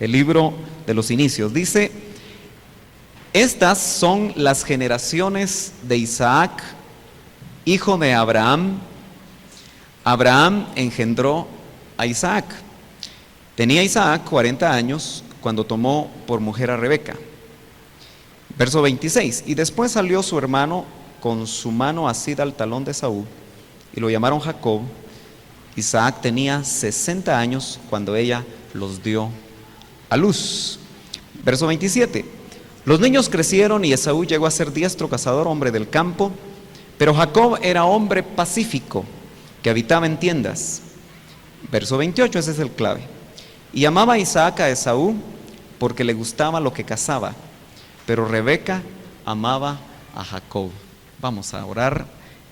el libro de los inicios. Dice: estas son las generaciones de Isaac, hijo de Abraham. Abraham engendró a Isaac. Tenía Isaac 40 años cuando tomó por mujer a Rebeca. Verso 26. Y después salió su hermano con su mano asida al talón de Esaú, y lo llamaron Jacob. Isaac tenía 60 años cuando ella los dio a luz. Verso 27. Los niños crecieron y Esaú llegó a ser diestro cazador, hombre del campo, pero Jacob era hombre pacífico, que habitaba en tiendas. Verso 28, ese es el clave. Y amaba a Isaac a Esaú porque le gustaba lo que cazaba, pero Rebeca amaba a Jacob. Vamos a orar.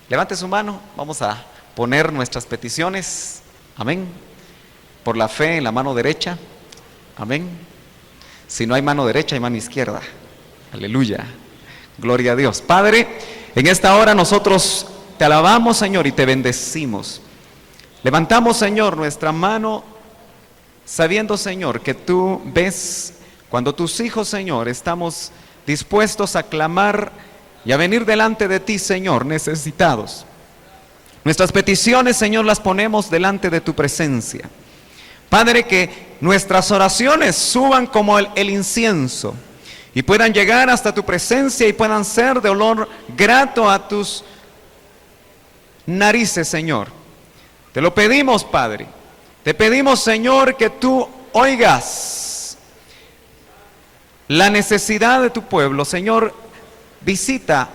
Levante su mano, vamos a poner nuestras peticiones. Amén. Por la fe en la mano derecha. Amén. Si no hay mano derecha, hay mano izquierda. Aleluya. Gloria a Dios. Padre, en esta hora nosotros te alabamos, Señor, y te bendecimos. Levantamos, Señor, nuestra mano, sabiendo, Señor, que tú ves cuando tus hijos, Señor, estamos dispuestos a clamar y a venir delante de ti, Señor, necesitados. Nuestras peticiones, Señor, las ponemos delante de tu presencia. Padre, que nuestras oraciones suban como el incienso y puedan llegar hasta tu presencia y puedan ser de olor grato a tus narices, Señor. Te lo pedimos, Padre. Te pedimos, Señor, que tú oigas la necesidad de tu pueblo. Señor, visita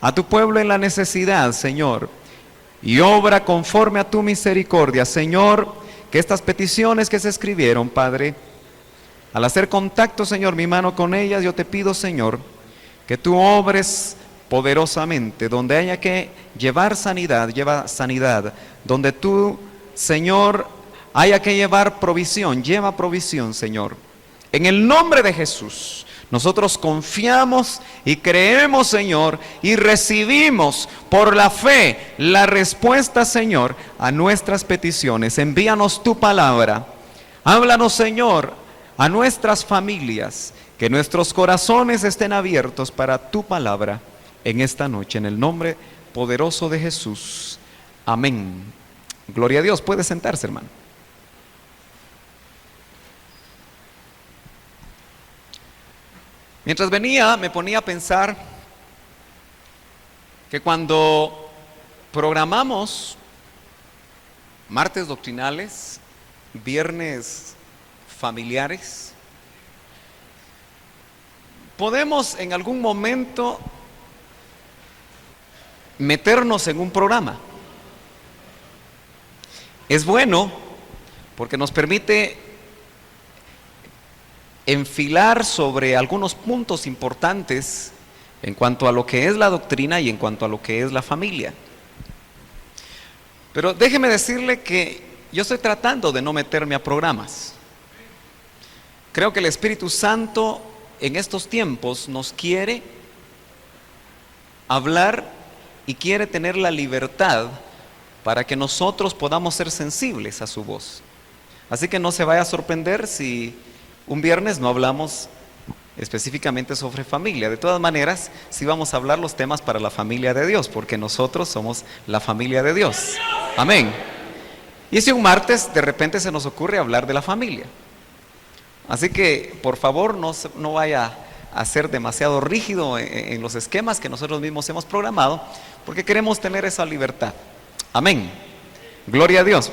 a tu pueblo en la necesidad, Señor, y obra conforme a tu misericordia. Señor, que estas peticiones que se escribieron, Padre, al hacer contacto, Señor, mi mano con ellas, yo te pido, Señor, que tú obres poderosamente. Donde haya que llevar sanidad, lleva sanidad. Donde tú, Señor, haya que llevar provisión, lleva provisión, Señor. En el nombre de Jesús, nosotros confiamos y creemos, Señor, y recibimos por la fe la respuesta, Señor, a nuestras peticiones. Envíanos tu palabra. Háblanos, Señor, a nuestras familias, que nuestros corazones estén abiertos para tu palabra en esta noche, en el nombre poderoso de Jesús. Amén. Gloria a Dios. Puede sentarse, hermano. Mientras venía, me ponía a pensar que cuando programamos martes doctrinales, viernes familiares, podemos en algún momento meternos en un programa. Es bueno porque nos permite enfilar sobre algunos puntos importantes en cuanto a lo que es la doctrina y en cuanto a lo que es la familia. Pero déjeme decirle que yo estoy tratando de no meterme a programas. Creo que el Espíritu Santo en estos tiempos nos quiere hablar y quiere tener la libertad para que nosotros podamos ser sensibles a su voz. Así que no se vaya a sorprender si un viernes no hablamos específicamente sobre familia. De todas maneras, sí vamos a hablar los temas para la familia de Dios, porque nosotros somos la familia de Dios. Amén. Y si un martes de repente se nos ocurre hablar de la familia. Así que, por favor, no vaya a ser demasiado rígido en los esquemas que nosotros mismos hemos programado, porque queremos tener esa libertad. Amén. Gloria a Dios.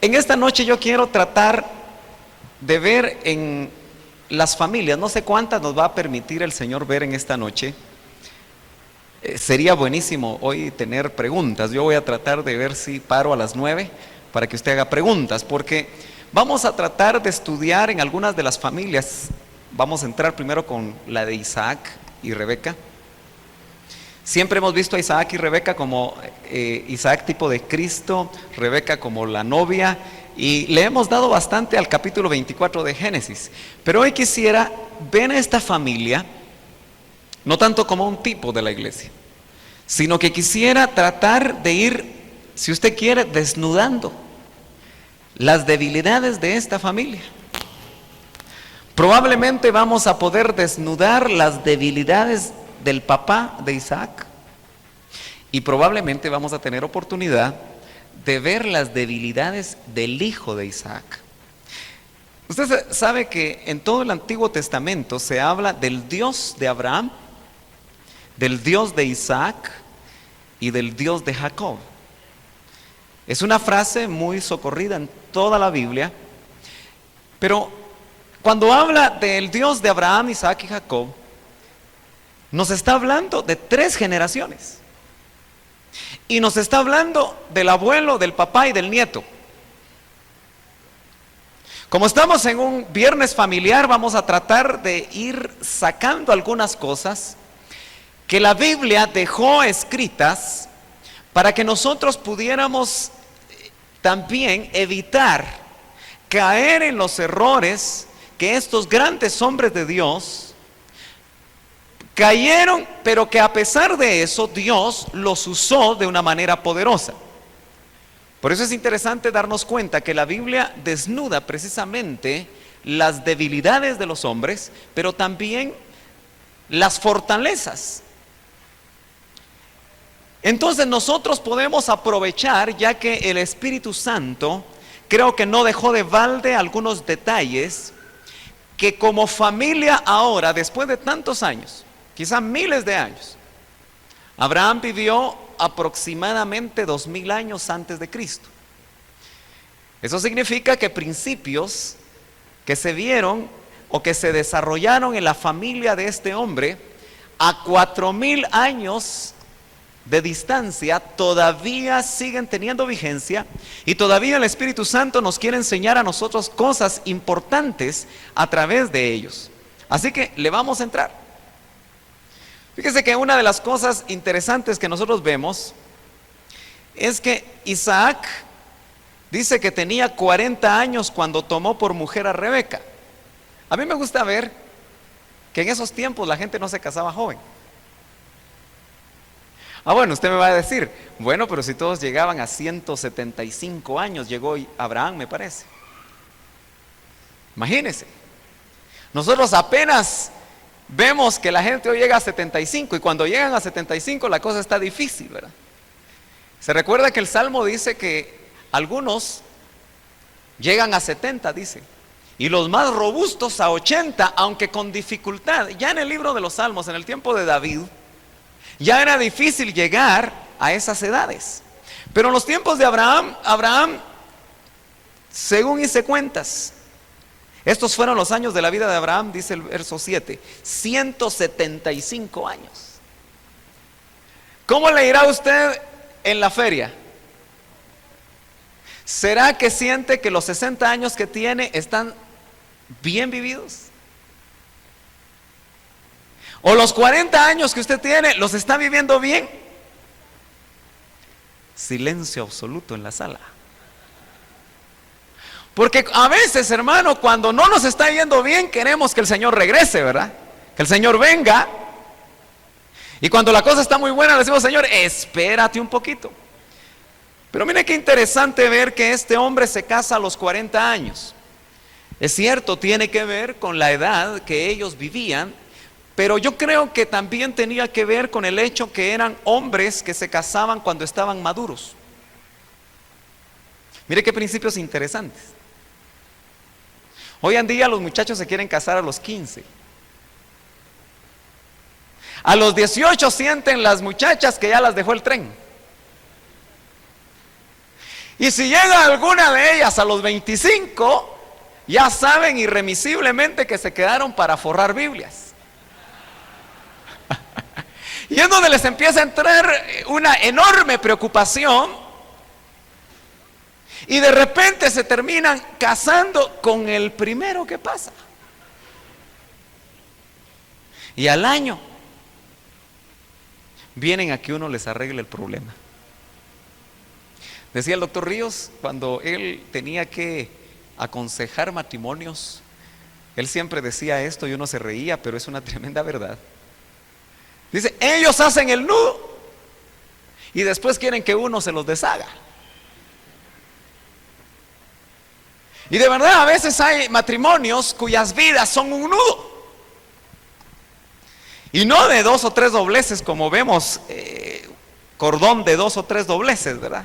En esta noche yo quiero tratar de ver en las familias, no sé cuántas nos va a permitir el Señor ver en esta noche. Sería buenísimo hoy tener preguntas. Yo voy a tratar de ver si paro a las 9 para que usted haga preguntas, porque vamos a tratar de estudiar en algunas de las familias. Vamos a entrar primero con la de Isaac y Rebeca. Siempre hemos visto a Isaac y Rebeca como Isaac tipo de Cristo, Rebeca como la novia, y le hemos dado bastante al capítulo 24 de Génesis. Pero hoy quisiera ver a esta familia no tanto como un tipo de la iglesia, sino que quisiera tratar de ir, si usted quiere, desnudando las debilidades de esta familia. Probablemente vamos a poder desnudar las debilidades del papá de Isaac. Y probablemente vamos a tener oportunidad de ver las debilidades del hijo de Isaac. Usted sabe que en todo el Antiguo Testamento se habla del Dios de Abraham, del Dios de Isaac y del Dios de Jacob. Es una frase muy socorrida en toda la Biblia, pero cuando habla del Dios de Abraham, Isaac y Jacob, nos está hablando de 3 generaciones. Y nos está hablando del abuelo, del papá y del nieto. Como estamos en un viernes familiar, vamos a tratar de ir sacando algunas cosas que la Biblia dejó escritas para que nosotros pudiéramos también evitar caer en los errores que estos grandes hombres de Dios cayeron, pero que a pesar de eso Dios los usó de una manera poderosa. Por eso es interesante darnos cuenta que la Biblia desnuda precisamente las debilidades de los hombres, pero también las fortalezas. Entonces nosotros podemos aprovechar, ya que el Espíritu Santo creo que no dejó de balde algunos detalles que como familia ahora, después de tantos años, quizás miles de años, Abraham vivió aproximadamente 2000 años antes de Cristo. Eso significa que principios que se vieron o que se desarrollaron en la familia de este hombre a 4000 años de distancia todavía siguen teniendo vigencia, y todavía el Espíritu Santo nos quiere enseñar a nosotros cosas importantes a través de ellos. Así que le vamos a entrar. Fíjese que una de las cosas interesantes que nosotros vemos es que Isaac dice que tenía 40 años cuando tomó por mujer a Rebeca. A mí me gusta ver que en esos tiempos la gente no se casaba joven. Bueno, usted me va a decir, bueno, pero si todos llegaban a 175 años, llegó Abraham, me parece. Imagínense, nosotros apenas vemos que la gente hoy llega a 75, y cuando llegan a 75 la cosa está difícil, ¿verdad? Se recuerda que el Salmo dice que algunos llegan a 70, dice, y los más robustos a 80, aunque con dificultad. Ya en el libro de los Salmos, en el tiempo de David, ya era difícil llegar a esas edades. Pero en los tiempos de Abraham, según hice cuentas, estos fueron los años de la vida de Abraham, dice el verso 7, 175 años. ¿Cómo le irá a usted en la feria? ¿Será que siente que los 60 años que tiene están bien vividos? ¿O los 40 años que usted tiene los está viviendo bien? Silencio absoluto en la sala. Porque a veces, hermano, cuando no nos está yendo bien, queremos que el Señor regrese, ¿verdad? Que el Señor venga. Y cuando la cosa está muy buena, le decimos, Señor, espérate un poquito. Pero mire qué interesante ver que este hombre se casa a los 40 años. Es cierto, tiene que ver con la edad que ellos vivían, pero yo creo que también tenía que ver con el hecho que eran hombres que se casaban cuando estaban maduros. Mire qué principios interesantes. Hoy en día los muchachos se quieren casar a los 15. A los 18 sienten las muchachas que ya las dejó el tren. Y si llega alguna de ellas a los 25, ya saben irremisiblemente que se quedaron para forrar Biblias. Y es donde les empieza a entrar una enorme preocupación, y de repente se terminan casando con el primero que pasa. Y al año vienen a que uno les arregle el problema. Decía el doctor Ríos, cuando él tenía que aconsejar matrimonios, él siempre decía esto y uno se reía, pero es una tremenda verdad. Dice, ellos hacen el nudo y después quieren que uno se los deshaga. Y de verdad a veces hay matrimonios cuyas vidas son un nudo. Y no de 2 o 3 dobleces como vemos, cordón de 2 o 3 dobleces, ¿verdad?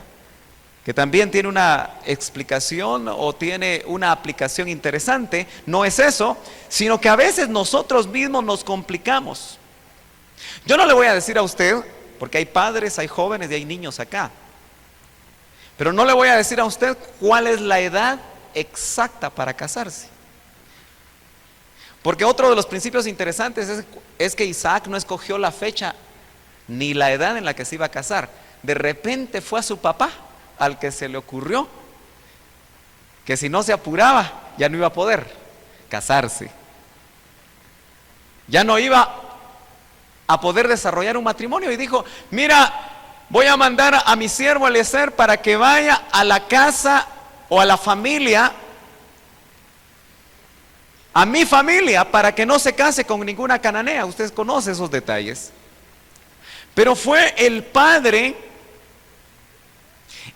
Que también tiene una explicación o tiene una aplicación interesante. No es eso, sino que a veces nosotros mismos nos complicamos. Yo no le voy a decir a usted, porque hay padres, hay jóvenes y hay niños acá, pero no le voy a decir a usted cuál es la edad exacta para casarse. Porque otro de los principios interesantes es que Isaac no escogió la fecha ni la edad en la que se iba a casar. De repente fue a su papá al que se le ocurrió que si no se apuraba ya no iba a poder casarse, ya no iba a poder desarrollar un matrimonio, y dijo: mira, voy a mandar a mi siervo Eliezer para que vaya a la casa o a la familia, a mi familia, para que no se case con ninguna cananea. Usted conoce esos detalles. Pero fue el padre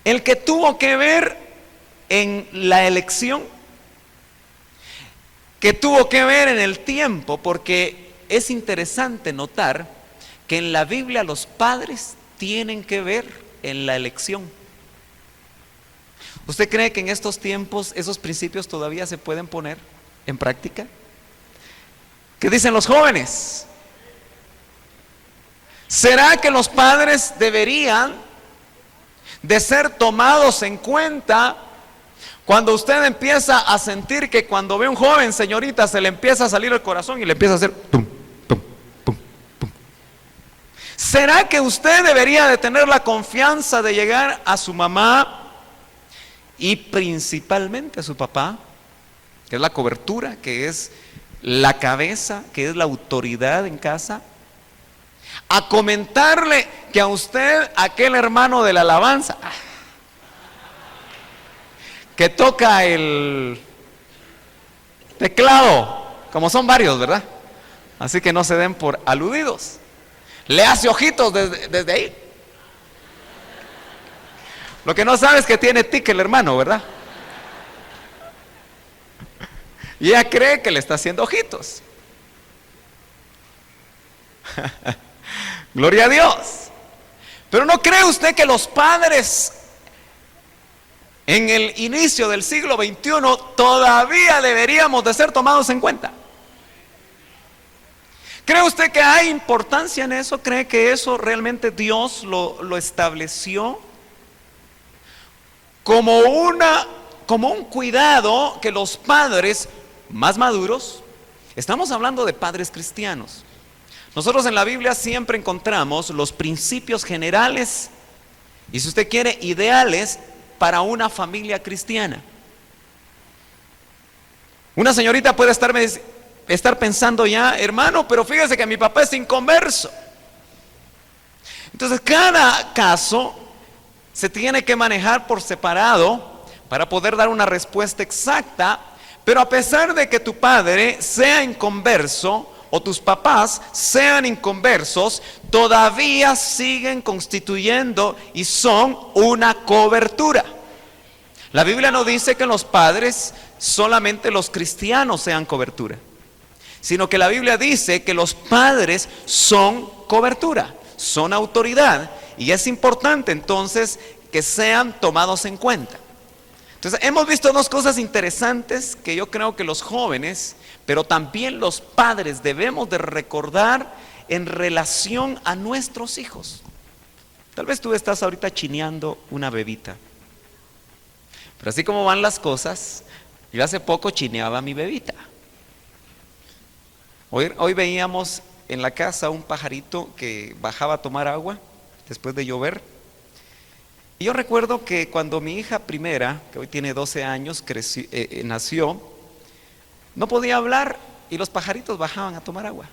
el que tuvo que ver en la elección, que tuvo que ver en el tiempo, porque es interesante notar que en la Biblia los padres tienen que ver en la elección. ¿Usted cree que en estos tiempos esos principios todavía se pueden poner en práctica? ¿Qué dicen los jóvenes? ¿Será que los padres deberían de ser tomados en cuenta cuando usted empieza a sentir que cuando ve un joven, señorita, se le empieza a salir el corazón y le empieza a hacer pum, pum, pum, pum? ¿Será que usted debería de tener la confianza de llegar a su mamá y principalmente a su papá, que es la cobertura, que es la cabeza, que es la autoridad en casa, a comentarle que a usted, aquel hermano de la alabanza que toca el teclado, como son varios, ¿verdad? Así que no se den por aludidos, le hace ojitos desde ahí? Lo que no sabe es que tiene tic el hermano, ¿verdad? Y ella cree que le está haciendo ojitos. Gloria a Dios. Pero ¿no cree usted que los padres en el inicio del siglo XXI todavía deberíamos de ser tomados en cuenta? ¿Cree usted que hay importancia en eso? ¿Cree que eso realmente Dios lo estableció como un cuidado que los padres más maduros, estamos hablando de padres cristianos? Nosotros en la Biblia siempre encontramos los principios generales y, si usted quiere, ideales para una familia cristiana. Una señorita puede estar pensando ya: hermano, pero fíjese que mi papá es inconverso. Entonces cada caso se tiene que manejar por separado para poder dar una respuesta exacta. Pero a pesar de que tu padre sea inconverso o tus papás sean inconversos, todavía siguen constituyendo y son una cobertura. La Biblia no dice que los padres, solamente los cristianos, sean cobertura, sino que la Biblia dice que los padres son cobertura, son autoridad, y es importante entonces que sean tomados en cuenta. Entonces hemos visto dos cosas interesantes que yo creo que los jóvenes, pero también los padres, debemos de recordar en relación a nuestros hijos. Tal vez tú estás ahorita chineando una bebita, pero así como van las cosas, yo hace poco chineaba a mi bebita. Hoy veíamos en la casa un pajarito que bajaba a tomar agua después de llover. Y yo recuerdo que cuando mi hija primera, que hoy tiene 12 años, nació, no podía hablar y los pajaritos bajaban a tomar agua.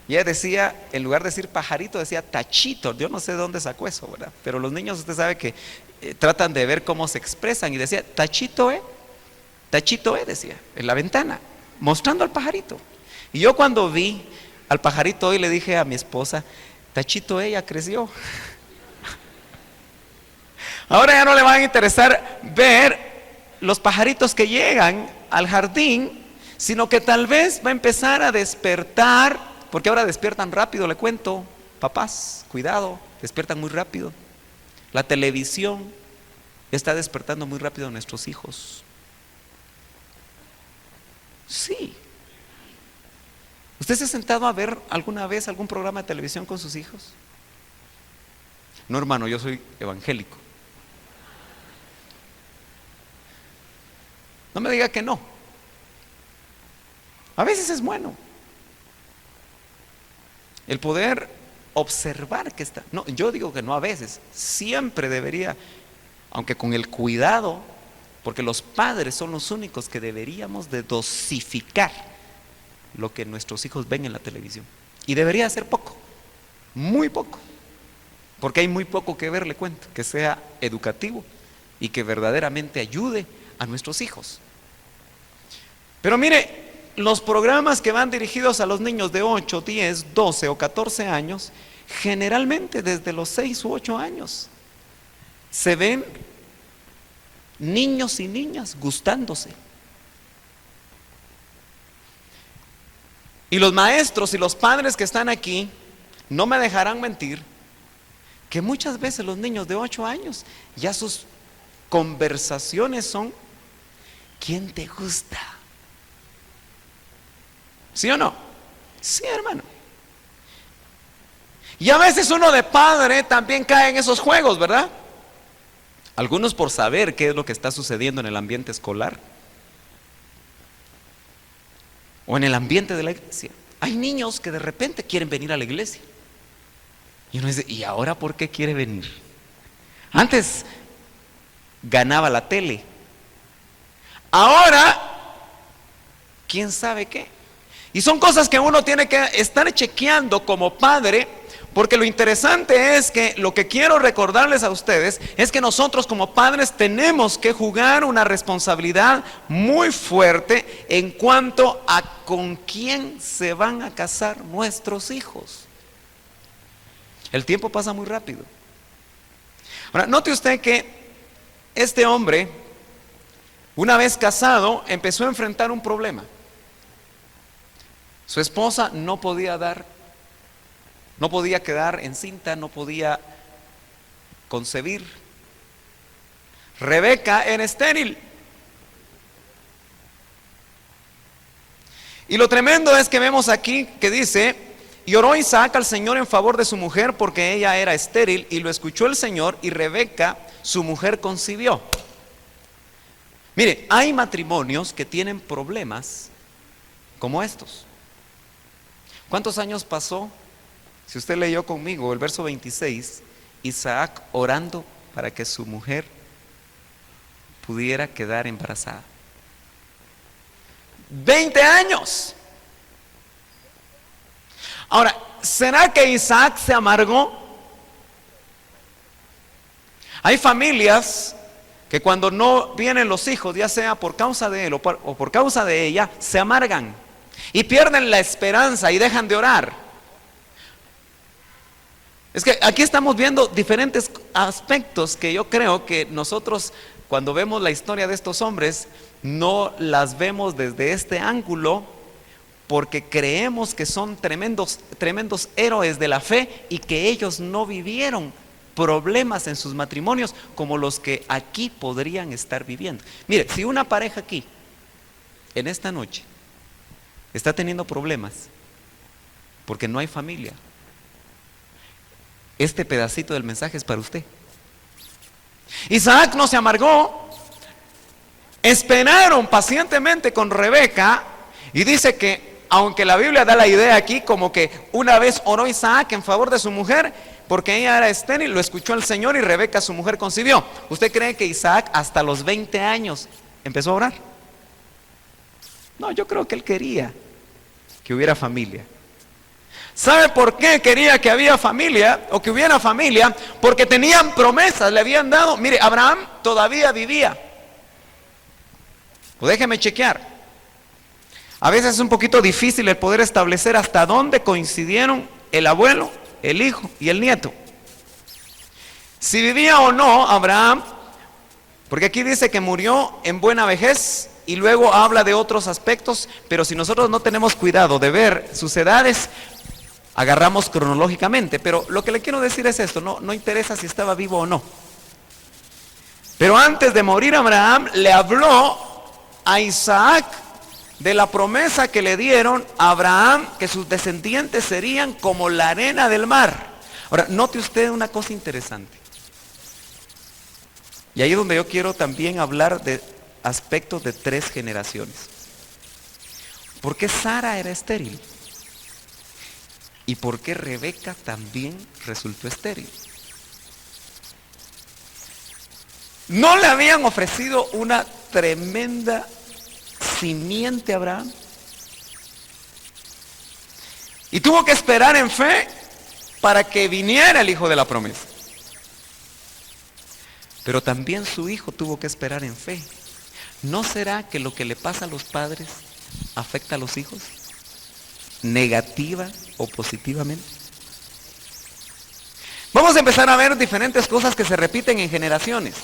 Y ella decía, en lugar de decir pajarito, decía tachito. Yo no sé de dónde sacó eso, ¿verdad? Pero los niños, usted sabe que tratan de ver cómo se expresan, y decía tachito, decía, en la ventana, mostrando al pajarito. Y yo cuando vi al pajarito hoy le dije a mi esposa: tachito, ella creció. Ahora ya no le van a interesar ver los pajaritos que llegan al jardín, sino que tal vez va a empezar a despertar, porque ahora despiertan rápido, le cuento, papás, cuidado, despiertan muy rápido. La televisión está despertando muy rápido a nuestros hijos. Sí. ¿Usted se ha sentado a ver alguna vez algún programa de televisión con sus hijos? No, hermano, yo soy evangélico. No me diga que no. A veces es bueno el poder observar que está. No, yo digo que no a veces, siempre debería, aunque con el cuidado, porque los padres son los únicos que deberíamos de dosificar lo que nuestros hijos ven en la televisión. Y debería ser poco, muy poco, porque hay muy poco que ver, le cuento, que sea educativo y que verdaderamente ayude a nuestros hijos. Pero mire, los programas que van dirigidos a los niños de 8, 10, 12 o 14 años, generalmente desde los 6 u 8 años, se ven niños y niñas gustándose. Y los maestros y los padres que están aquí no me dejarán mentir que muchas veces los niños de 8 años ya sus conversaciones son: ¿quién te gusta? ¿Sí o no? Sí, hermano. Y a veces uno de padre también cae en esos juegos, ¿verdad? Algunos por saber qué es lo que está sucediendo en el ambiente escolar o en el ambiente de la iglesia. Hay niños que de repente quieren venir a la iglesia y uno dice: ¿y ahora por qué quiere venir? Antes ganaba la tele, ahora quién sabe qué. Y son cosas que uno tiene que estar chequeando como padre, porque lo interesante es que lo que quiero recordarles a ustedes es que nosotros como padres tenemos que jugar una responsabilidad muy fuerte en cuanto a con quién se van a casar nuestros hijos. El tiempo pasa muy rápido. Ahora, note usted que este hombre, una vez casado, empezó a enfrentar un problema. Su esposa no podía quedar encinta, no podía concebir. Rebeca era estéril. Y lo tremendo es que vemos aquí que dice: y oró Isaac al Señor en favor de su mujer porque ella era estéril, y lo escuchó el Señor, y Rebeca, su mujer, concibió. Mire, hay matrimonios que tienen problemas como estos. ¿Cuántos años pasó? Si usted leyó conmigo el verso 26, Isaac orando para que su mujer pudiera quedar embarazada. 20 años. Ahora, ¿será que Isaac se amargó? Hay familias que cuando no vienen los hijos, ya sea por causa de él o por causa de ella, se amargan y pierden la esperanza y dejan de orar. Es que aquí estamos viendo diferentes aspectos que yo creo que nosotros, cuando vemos la historia de estos hombres, no las vemos desde este ángulo, porque creemos que son tremendos héroes de la fe y que ellos no vivieron problemas en sus matrimonios como los que aquí podrían estar viviendo. Mire, si una pareja aquí, en esta noche, está teniendo problemas porque no hay familia, este pedacito del mensaje es para usted. Isaac no se amargó, esperaron pacientemente con Rebeca, y dice que, aunque la Biblia da la idea aquí como que una vez oró Isaac en favor de su mujer porque ella era estéril, lo escuchó el Señor y Rebeca, su mujer, concibió. ¿Usted cree que Isaac hasta los 20 años empezó a orar? No, yo creo que él quería que hubiera familia. ¿Sabe por qué quería que había familia o que hubiera familia? Porque tenían promesas, le habían dado. Mire, Abraham todavía vivía. Pues déjeme chequear. A veces es un poquito difícil el poder establecer hasta dónde coincidieron el abuelo, el hijo y el nieto. Si vivía o no Abraham, Porque aquí dice que murió en buena vejez y luego habla de otros aspectos, pero si nosotros no tenemos cuidado de ver sus edades, agarramos cronológicamente. Pero lo que le quiero decir es esto, no interesa si estaba vivo o no. Pero antes de morir Abraham le habló a Isaac de la promesa que le dieron a Abraham, que sus descendientes serían como la arena del mar. Ahora, note usted una cosa interesante. Y ahí es donde yo quiero también hablar de aspectos de 3 generaciones. ¿Por qué Sara era estéril? ¿Y por qué Rebeca también resultó estéril? ¿No le habían ofrecido una tremenda simiente a Abraham? Y tuvo que esperar en fe para que viniera el hijo de la promesa. Pero también su hijo tuvo que esperar en fe. ¿No será que lo que le pasa a los padres afecta a los hijos? ¿Negativa o positivamente? Vamos a empezar a ver diferentes cosas que se repiten en generaciones.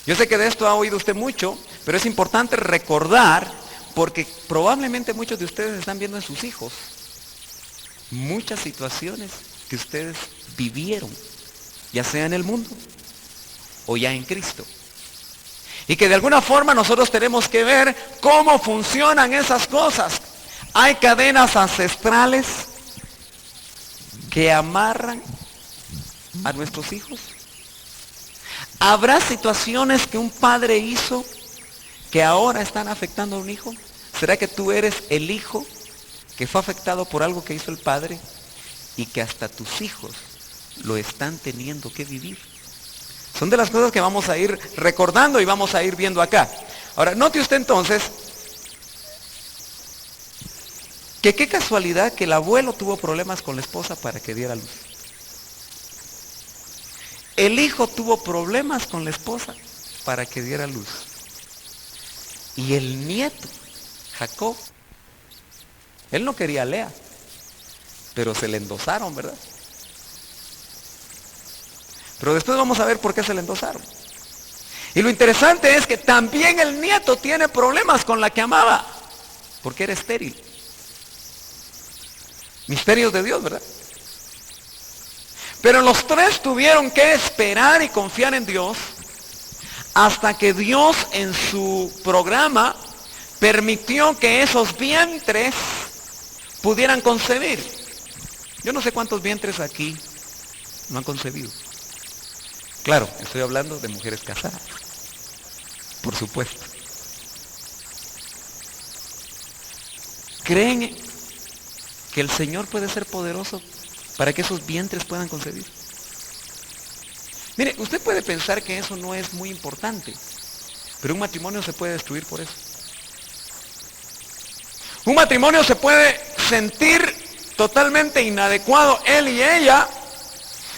Yo sé que de esto ha oído usted mucho, pero es importante recordar, porque probablemente muchos de ustedes están viendo en sus hijos muchas situaciones que ustedes vivieron, ya sea en el mundo o ya en Cristo. Y que de alguna forma nosotros tenemos que ver cómo funcionan esas cosas. Hay cadenas ancestrales que amarran a nuestros hijos. ¿Habrá situaciones que un padre hizo que ahora están afectando a un hijo? ¿Será que tú eres el hijo que fue afectado por algo que hizo el padre y que hasta tus hijos lo están teniendo que vivir? Son de las cosas que vamos a ir recordando y vamos a ir viendo acá. Ahora, note usted entonces que qué casualidad que el abuelo tuvo problemas con la esposa para que diera luz. El hijo tuvo problemas con la esposa para que diera luz. Y el nieto, Jacob, él no quería a Lea, pero se le endosaron, ¿verdad? Pero después vamos a ver por qué se le endosaron. Y lo interesante es que también el nieto tiene problemas con la que amaba, porque era estéril. Misterios de Dios, ¿verdad? Pero los 3 tuvieron que esperar y confiar en Dios hasta que Dios en su programa permitió que esos vientres pudieran concebir. Yo no sé cuántos vientres aquí no han concebido. Claro, estoy hablando de mujeres casadas, por supuesto. ¿Creen que el Señor puede ser poderoso para que esos vientres puedan concebir? Mire, usted puede pensar que eso no es muy importante, pero un matrimonio se puede destruir por eso. Un matrimonio se puede sentir totalmente inadecuado, él y ella,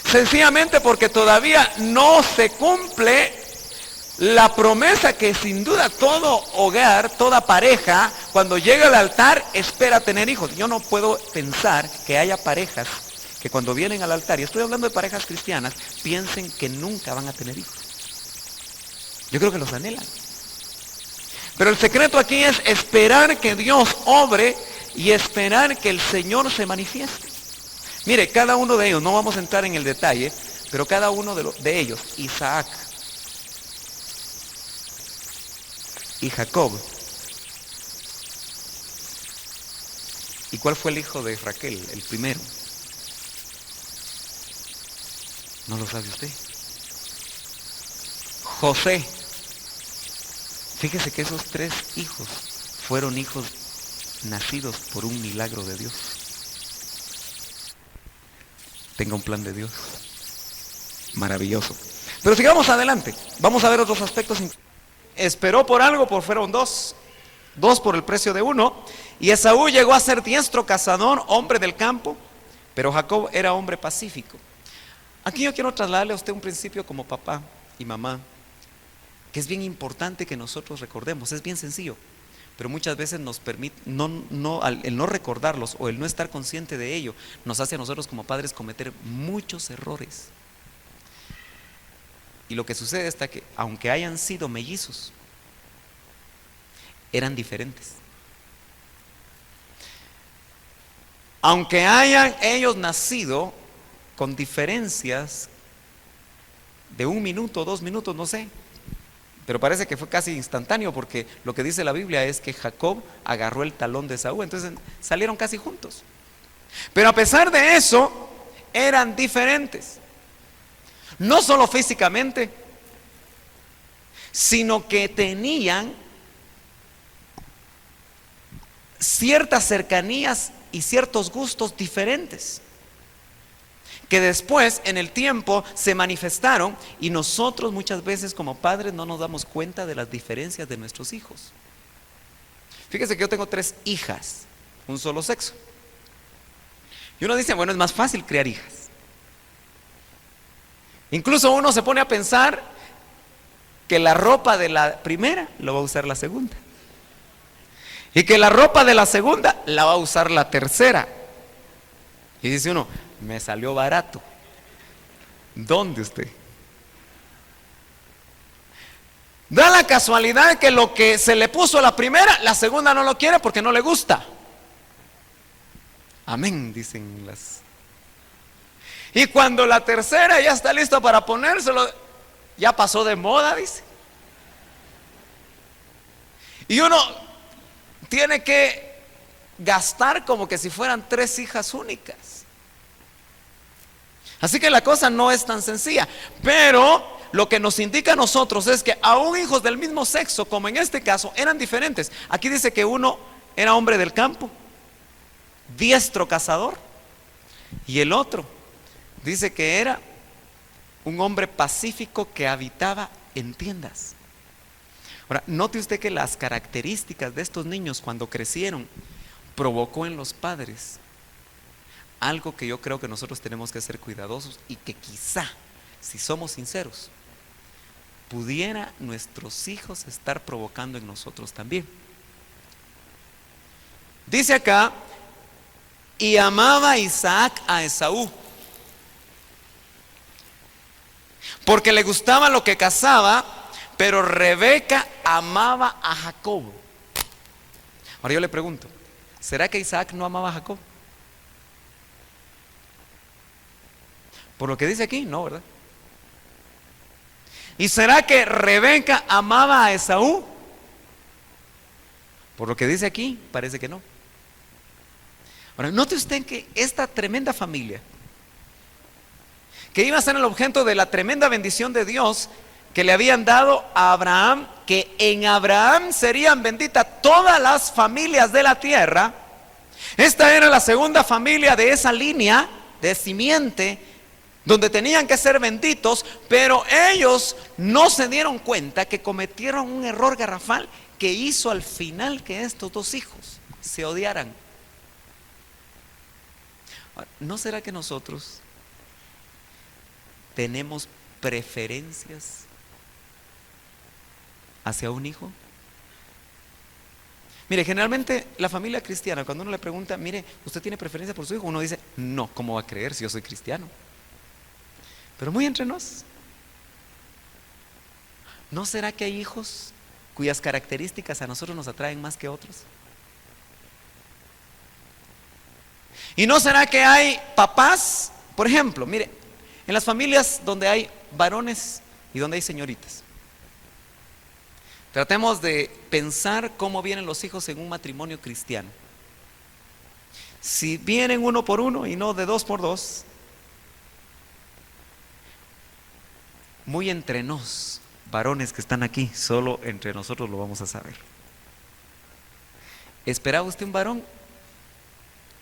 sencillamente porque todavía no se cumple la promesa que sin duda todo hogar, toda pareja, cuando llega al altar, espera tener hijos. Yo no puedo pensar que haya parejas que cuando vienen al altar, y estoy hablando de parejas cristianas, piensen que nunca van a tener hijos. Yo creo que los anhelan. Pero el secreto aquí es esperar que Dios obre y esperar que el Señor se manifieste. Mire, cada uno de ellos, no vamos a entrar en el detalle, pero cada uno de ellos, Isaac y Jacob. ¿Y cuál fue el hijo de Raquel, el primero? ¿No lo sabe usted? José. Fíjese que esos 3 hijos fueron hijos nacidos por un milagro de Dios. Tenga un plan de Dios. Maravilloso. Pero sigamos adelante. Vamos a ver otros aspectos. Esperó por algo, por fueron 2. 2 por el precio de 1. Y Esaú llegó a ser diestro cazador, hombre del campo, pero Jacob era hombre pacífico. Aquí yo quiero trasladarle a usted un principio como papá y mamá, que es bien importante que nosotros recordemos. Es bien sencillo, pero muchas veces nos permite, el no recordarlos o el no estar consciente de ello, nos hace a nosotros como padres cometer muchos errores. Y lo que sucede es que aunque hayan sido mellizos, eran diferentes. Aunque hayan ellos nacido con diferencias de 1 minuto, 2 minutos, no sé, pero parece que fue casi instantáneo, porque lo que dice la Biblia es que Jacob agarró el talón de Esaú, entonces salieron casi juntos. Pero a pesar de eso, eran diferentes. No solo físicamente, sino que tenían ciertas cercanías y ciertos gustos diferentes, que después en el tiempo se manifestaron, y nosotros muchas veces como padres no nos damos cuenta de las diferencias de nuestros hijos. Fíjese que yo tengo 3 hijas, un solo sexo. Y uno dice, bueno, es más fácil criar hijas. Incluso uno se pone a pensar que la ropa de la primera lo va a usar la segunda, y que la ropa de la segunda la va a usar la tercera. Y dice uno, me salió barato. ¿Dónde usted? Da la casualidad que lo que se le puso a la primera, la segunda no lo quiere porque no le gusta. Amén, dicen las. Y cuando la tercera ya está lista para ponérselo, ya pasó de moda, dice. Y uno tiene que gastar como que si fueran 3 hijas únicas. Así que la cosa no es tan sencilla, pero lo que nos indica a nosotros es que aún hijos del mismo sexo, como en este caso, eran diferentes. Aquí dice que uno era hombre del campo, diestro cazador, y el otro dice que era un hombre pacífico que habitaba en tiendas. Ahora, note usted que las características de estos niños cuando crecieron provocó en los padres algo que yo creo que nosotros tenemos que ser cuidadosos, y que quizá, si somos sinceros, pudiera nuestros hijos estar provocando en nosotros también. Dice acá, y amaba Isaac a Esaú, porque le gustaba lo que cazaba, pero Rebeca amaba a Jacob. Ahora yo le pregunto, ¿será que Isaac no amaba a Jacob? Por lo que dice aquí, no, ¿verdad? ¿Y será que Rebeca amaba a Esaú? Por lo que dice aquí, parece que no. Ahora, note usted que esta tremenda familia, que iba a ser el objeto de la tremenda bendición de Dios que le habían dado a Abraham, que en Abraham serían benditas todas las familias de la tierra. Esta era la segunda familia de esa línea de simiente donde tenían que ser benditos, pero ellos no se dieron cuenta que cometieron un error garrafal que hizo al final que estos 2 hijos se odiaran. ¿No será que nosotros tenemos preferencias hacia un hijo? Mire, generalmente la familia cristiana, cuando uno le pregunta, mire, ¿usted tiene preferencia por su hijo? Uno dice, no, ¿cómo va a creer si yo soy cristiano? Pero muy entre nos, ¿no será que hay hijos cuyas características a nosotros nos atraen más que otros? ¿Y no será que hay papás, por ejemplo, mire, en las familias donde hay varones y donde hay señoritas? Tratemos de pensar cómo vienen los hijos en un matrimonio cristiano. Si vienen 1 por 1 y no de 2 por 2, muy entre nos, varones que están aquí, solo entre nosotros lo vamos a saber. ¿Esperaba usted un varón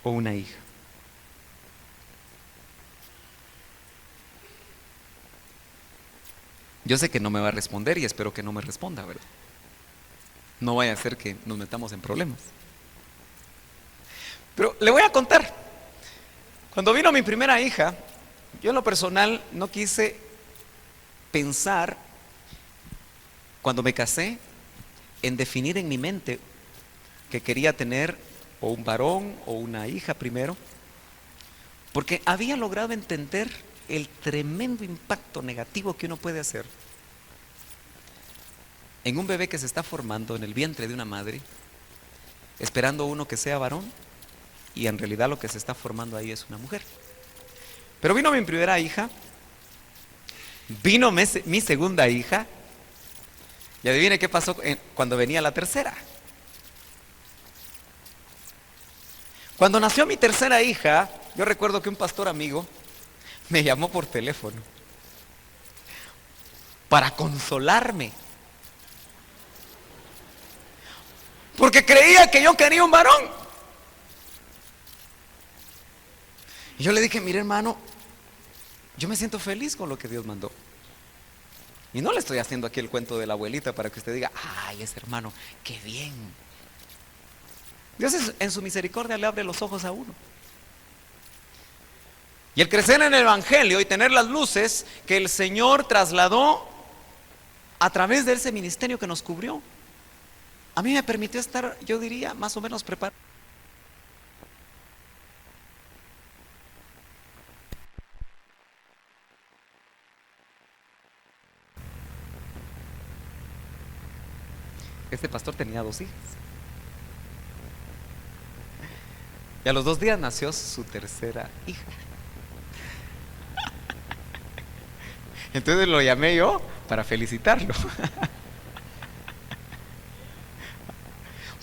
o una hija? Yo sé que no me va a responder y espero que no me responda, ¿verdad? No vaya a ser que nos metamos en problemas. Pero le voy a contar. Cuando vino mi primera hija, yo en lo personal no quise pensar, cuando me casé, en definir en mi mente que quería tener o un varón o una hija primero, porque había logrado entender el tremendo impacto negativo que uno puede hacer en un bebé que se está formando en el vientre de una madre, esperando uno que sea varón, y en realidad lo que se está formando ahí es una mujer. Pero vino mi primera hija, vino mi segunda hija, y adivine qué pasó cuando venía la tercera. Cuando nació mi tercera hija, yo recuerdo que un pastor amigo me llamó por teléfono para consolarme, porque creía que yo quería un varón. Y yo le dije: mire, hermano, yo me siento feliz con lo que Dios mandó. Y no le estoy haciendo aquí el cuento de la abuelita para que usted diga: ay, ese hermano, qué bien. Dios en su misericordia le abre los ojos a uno. Y el crecer en el Evangelio y tener las luces que el Señor trasladó a través de ese ministerio que nos cubrió, a mí me permitió estar, yo diría, más o menos preparado. Este pastor tenía 2 hijas. Y a los 2 días nació su tercera hija. Entonces lo llamé yo para felicitarlo.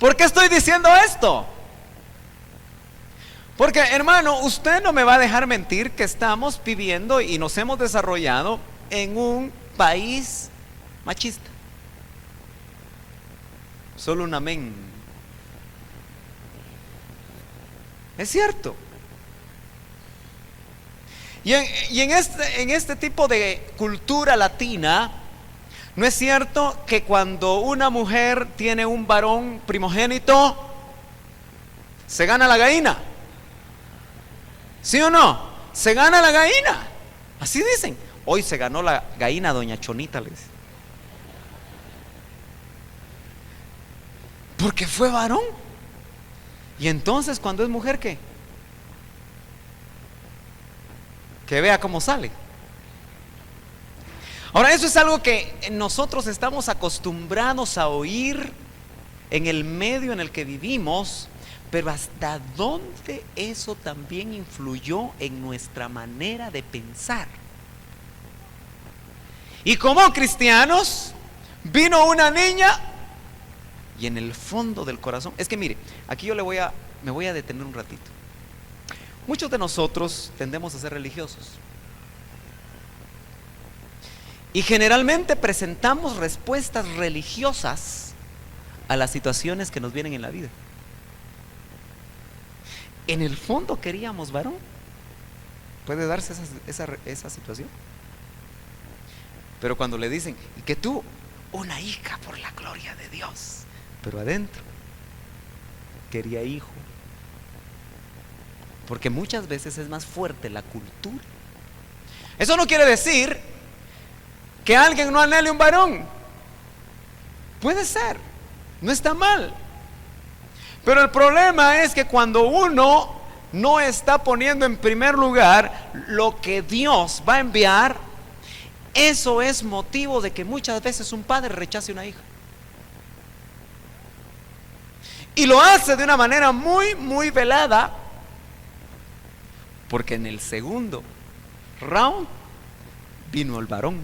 ¿Por qué estoy diciendo esto? Porque, hermano, usted no me va a dejar mentir que estamos viviendo y nos hemos desarrollado en un país machista. Solo un amén. Es cierto. Y en este tipo de cultura latina, ¿no es cierto que cuando una mujer tiene un varón primogénito, se gana la gallina? ¿Sí o no? Se gana la gallina. Así dicen. Hoy se ganó la gallina doña Chonita, les dice. Porque fue varón. Y entonces cuando es mujer, ¿qué? Que vea cómo sale. Ahora, eso es algo que nosotros estamos acostumbrados a oír en el medio en el que vivimos, pero ¿hasta dónde eso también influyó en nuestra manera de pensar? Y como cristianos, vino una niña y en el fondo del corazón, es que mire, aquí yo me voy a detener un ratito. Muchos de nosotros tendemos a ser religiosos y generalmente presentamos respuestas religiosas a las situaciones que nos vienen en la vida. En el fondo queríamos varón. ¿Puede darse esa situación? Pero cuando le dicen: y que tú, una hija por la gloria de Dios, pero adentro quería hijo. Porque muchas veces es más fuerte la cultura. Eso no quiere decir que alguien no anhele un varón. Puede ser, no está mal. Pero el problema es que cuando uno no está poniendo en primer lugar lo que Dios va a enviar, eso es motivo de que muchas veces un padre rechace una hija. Y lo hace de una manera muy, muy velada, porque en el segundo round vino el varón.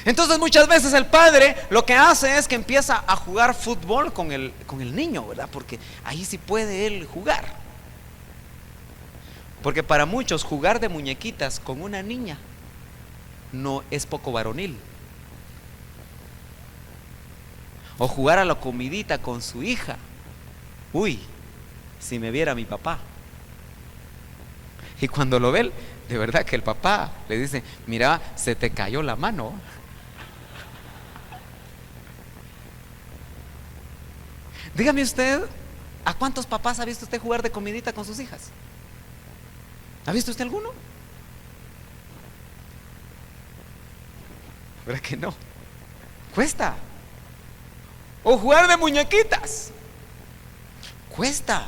Entonces muchas veces el padre lo que hace es que empieza a jugar fútbol con el niño, ¿verdad? Porque ahí sí puede él jugar. Porque para muchos jugar de muñequitas con una niña no es poco varonil. O jugar a la comidita con su hija. Uy, si me viera mi papá. Y cuando lo ve, de verdad que el papá le dice: mira, se te cayó la mano. Dígame usted, ¿a cuántos papás ha visto usted jugar de comidita con sus hijas? ¿Ha visto usted alguno? ¿Verdad que no? Cuesta. O jugar de muñequitas. Cuesta.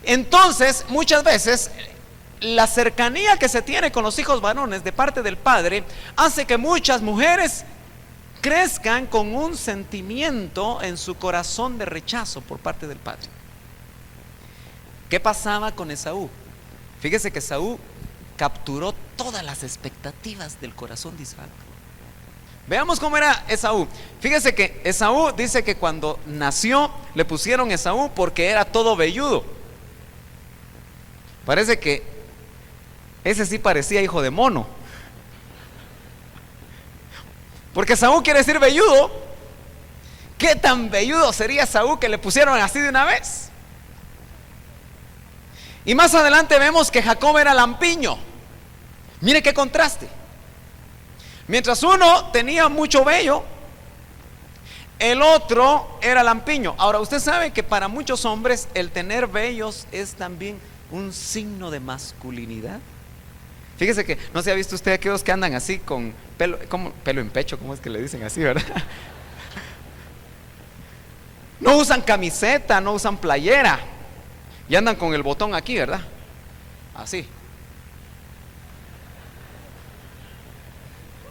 Entonces, muchas veces, la cercanía que se tiene con los hijos varones de parte del padre hace que muchas mujeres crezcan con un sentimiento en su corazón de rechazo por parte del padre. ¿Qué pasaba con Esaú? Fíjese que Esaú capturó todas las expectativas del corazón de Isaac. Veamos cómo era Esaú. Fíjese que Esaú dice que cuando nació le pusieron Esaú porque era todo velludo. Parece que ese sí parecía hijo de mono. Porque Esaú quiere decir velludo. ¿Qué tan velludo sería Esaú que le pusieron así de una vez? Y más adelante vemos que Jacob era lampiño. Mire qué contraste. Mientras uno tenía mucho vello, el otro era lampiño. Ahora, usted sabe que para muchos hombres el tener vellos es también un signo de masculinidad. Fíjese que, no se ha visto usted aquellos que andan así con pelo, ¿cómo? Pelo en pecho, ¿cómo es que le dicen así, verdad? No usan camiseta, no usan playera y andan con el botón aquí, ¿verdad? Así.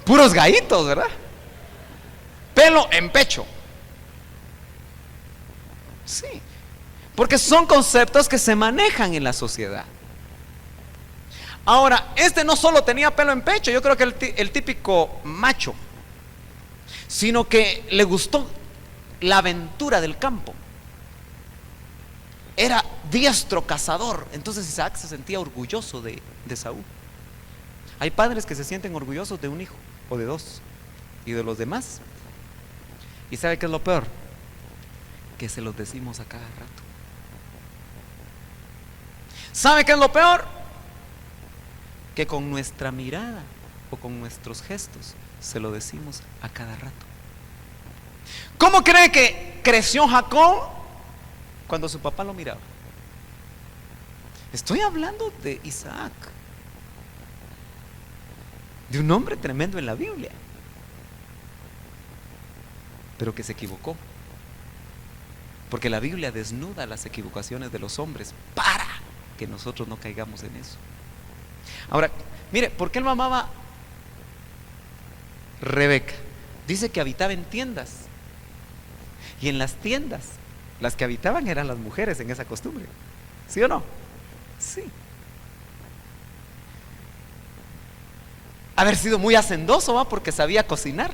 Puros gallitos, ¿verdad? Pelo en pecho. Sí, porque son conceptos que se manejan en la sociedad. Ahora, este no solo tenía pelo en pecho, yo creo que el típico macho, sino que le gustó la aventura del campo. Era diestro cazador. Entonces Isaac se sentía orgulloso de Esaú. Hay padres que se sienten orgullosos de un hijo o de dos y de los demás. ¿Y sabe qué es lo peor? Que se los decimos a cada rato. ¿Sabe qué es lo peor? Que con nuestra mirada o con nuestros gestos se lo decimos a cada rato. ¿Cómo cree que creció Jacob cuando su papá lo miraba? Estoy hablando de Isaac, de un hombre tremendo en la Biblia, pero que se equivocó, porque la Biblia desnuda las equivocaciones de los hombres para que nosotros no caigamos en eso. Ahora, mire, ¿por qué él amaba Rebeca? Dice que habitaba en tiendas, y en las tiendas las que habitaban eran las mujeres en esa costumbre. ¿Sí o no? Sí. Haber sido muy hacendoso, ¿va? Porque sabía cocinar.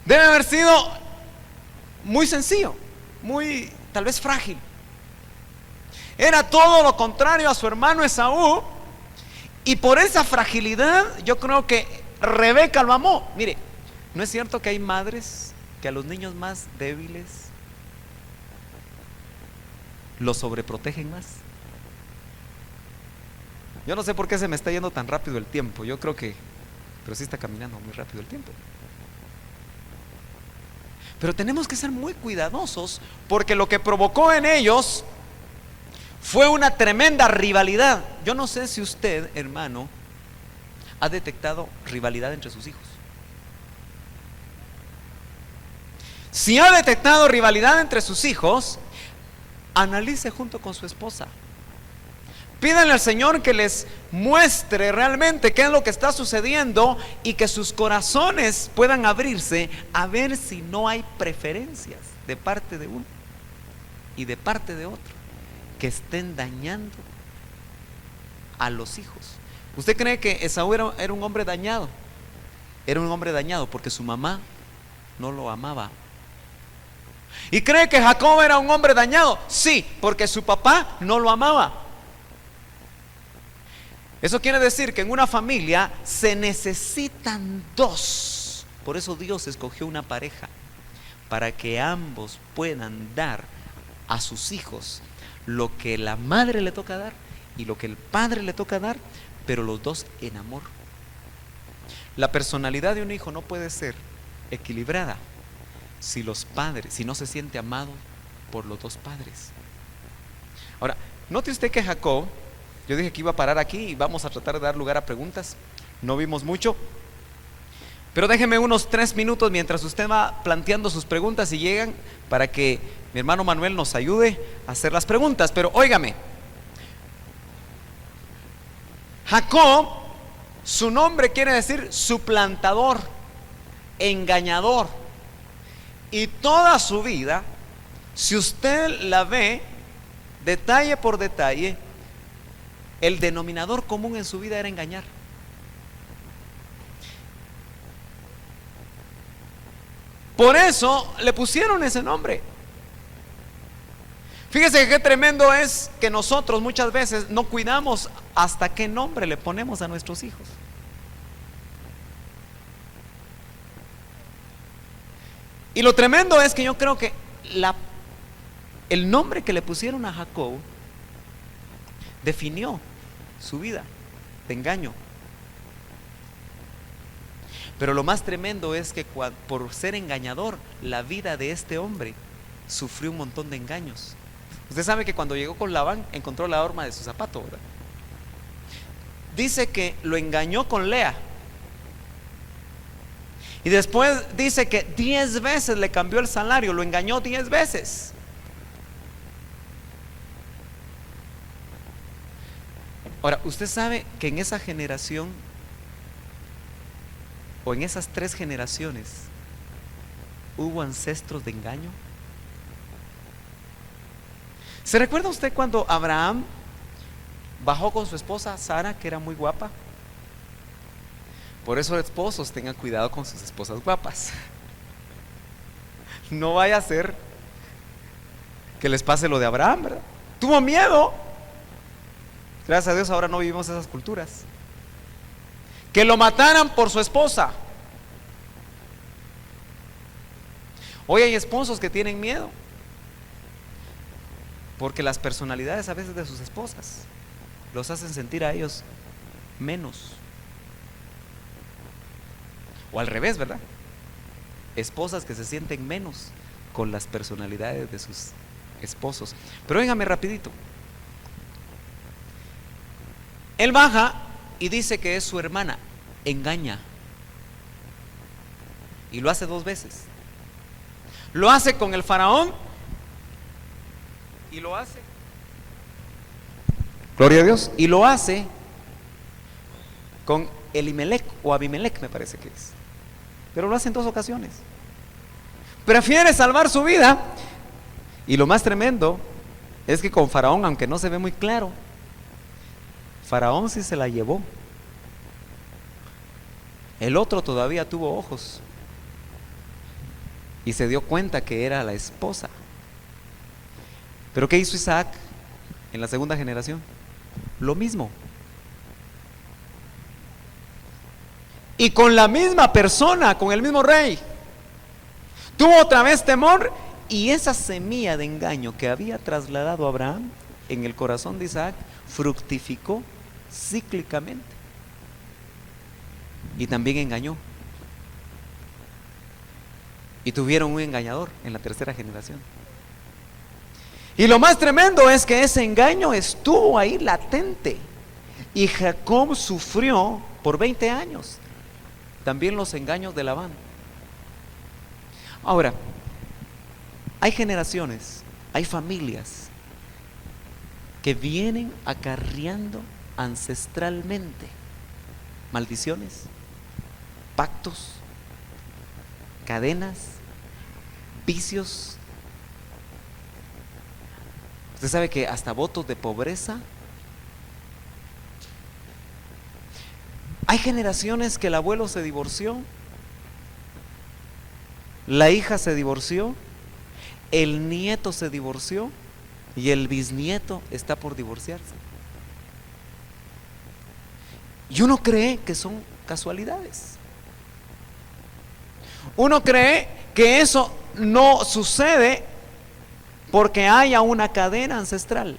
Debe haber sido muy sencillo, muy tal vez frágil. Era todo lo contrario a su hermano Esaú, y por esa fragilidad yo creo que Rebeca lo amó. Mire, ¿no es cierto que hay madres que a los niños más débiles los sobreprotegen más? Yo no sé por qué se me está yendo tan rápido el tiempo. Yo creo que, pero sí está caminando muy rápido el tiempo. Pero tenemos que ser muy cuidadosos, porque lo que provocó en ellos fue una tremenda rivalidad. Yo no sé si usted, hermano, ha detectado rivalidad entre sus hijos. Si ha detectado rivalidad entre sus hijos, analice junto con su esposa. Pídanle al Señor que les muestre realmente qué es lo que está sucediendo y que sus corazones puedan abrirse a ver si no hay preferencias de parte de uno y de parte de otro que estén dañando a los hijos. ¿Usted cree que Esaú era un hombre dañado? Era un hombre dañado porque su mamá no lo amaba. ¿Y cree que Jacob era un hombre dañado? Sí, porque su papá no lo amaba. Eso quiere decir que en una familia se necesitan dos. Por eso Dios escogió una pareja, para que ambos puedan dar a sus hijos lo que la madre le toca dar y lo que el padre le toca dar, pero los dos en amor. La personalidad de un hijo no puede ser equilibrada si no se siente amado por los dos padres. Ahora, note usted que Jacob, yo dije que iba a parar aquí y vamos a tratar de dar lugar a preguntas. No vimos mucho, Pero déjeme unos 3 minutos mientras usted va planteando sus preguntas y llegan, para que mi hermano Manuel nos ayude a hacer las preguntas. Pero óigame, Jacob, su nombre quiere decir suplantador, engañador. Y toda su vida, si usted la ve detalle por detalle, el denominador común en su vida era engañar. Por eso le pusieron ese nombre. Fíjese qué tremendo es que nosotros muchas veces no cuidamos hasta qué nombre le ponemos a nuestros hijos. Y lo tremendo es que yo creo que el nombre que le pusieron a Jacob definió su vida de engaño. Pero lo más tremendo es que por ser engañador, la vida de este hombre sufrió un montón de engaños. Usted sabe que cuando llegó con Labán encontró la horma de su zapato, ¿verdad? Dice que lo engañó con Lea. Y después dice que 10 veces le cambió el salario, lo engañó 10 veces. Ahora, usted sabe que en esa generación, o en esas 3 generaciones, hubo ancestros de engaño. ¿Se recuerda usted cuando Abraham bajó con su esposa Sara, que era muy guapa? Por eso, esposos, tengan cuidado con sus esposas guapas. No vaya a ser que les pase lo de Abraham, ¿verdad? Tuvo miedo. Gracias a Dios ahora no vivimos esas culturas. Que lo mataran por su esposa. Hoy hay esposos que tienen miedo porque las personalidades a veces de sus esposas los hacen sentir a ellos menos. O al revés, ¿verdad? Esposas que se sienten menos con las personalidades de sus esposos. Pero óigame rapidito. Él baja y dice que es su hermana. Engaña. Y lo hace 2 veces. Lo hace con el faraón y lo hace, gloria a Dios, y lo hace con Elimelec o Abimelec, me parece que es. Pero lo hace en 2 ocasiones. Prefiere salvar su vida. Y lo más tremendo es que con Faraón, aunque no se ve muy claro, Faraón sí se la llevó. El otro todavía tuvo ojos y se dio cuenta que era la esposa. Pero ¿qué hizo Isaac en la segunda generación? Lo mismo. Y con la misma persona, con el mismo rey. Tuvo otra vez temor, y esa semilla de engaño que había trasladado Abraham en el corazón de Isaac fructificó cíclicamente. Y también engañó. Y tuvieron un engañador en la tercera generación. Y lo más tremendo es que ese engaño estuvo ahí latente. Y Jacob sufrió por 20 años también los engaños de Labán. Ahora, hay generaciones, hay familias que vienen acarreando ancestralmente maldiciones, pactos, cadenas, vicios. Usted sabe que hasta votos de pobreza. Hay generaciones que el abuelo se divorció, la hija se divorció, el nieto se divorció y el bisnieto está por divorciarse. Y uno cree que son casualidades. Uno cree que eso no sucede porque haya una cadena ancestral.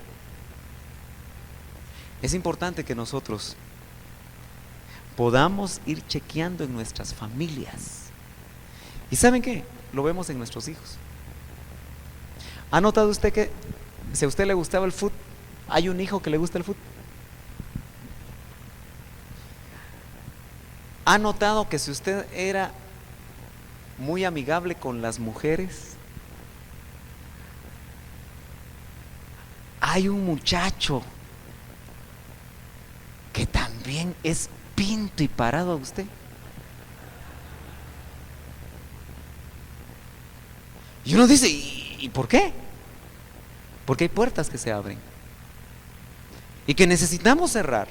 Es importante que nosotros podamos ir chequeando en nuestras familias. ¿Y saben qué? Lo vemos en nuestros hijos. ¿Ha notado usted que si a usted le gustaba el fútbol, hay un hijo que le gusta el fútbol? ¿Ha notado que si usted era muy amigable con las mujeres, hay un muchacho que también es pinto y parado a usted? Y uno dice, ¿y por qué? Porque hay puertas que se abren y que necesitamos cerrar.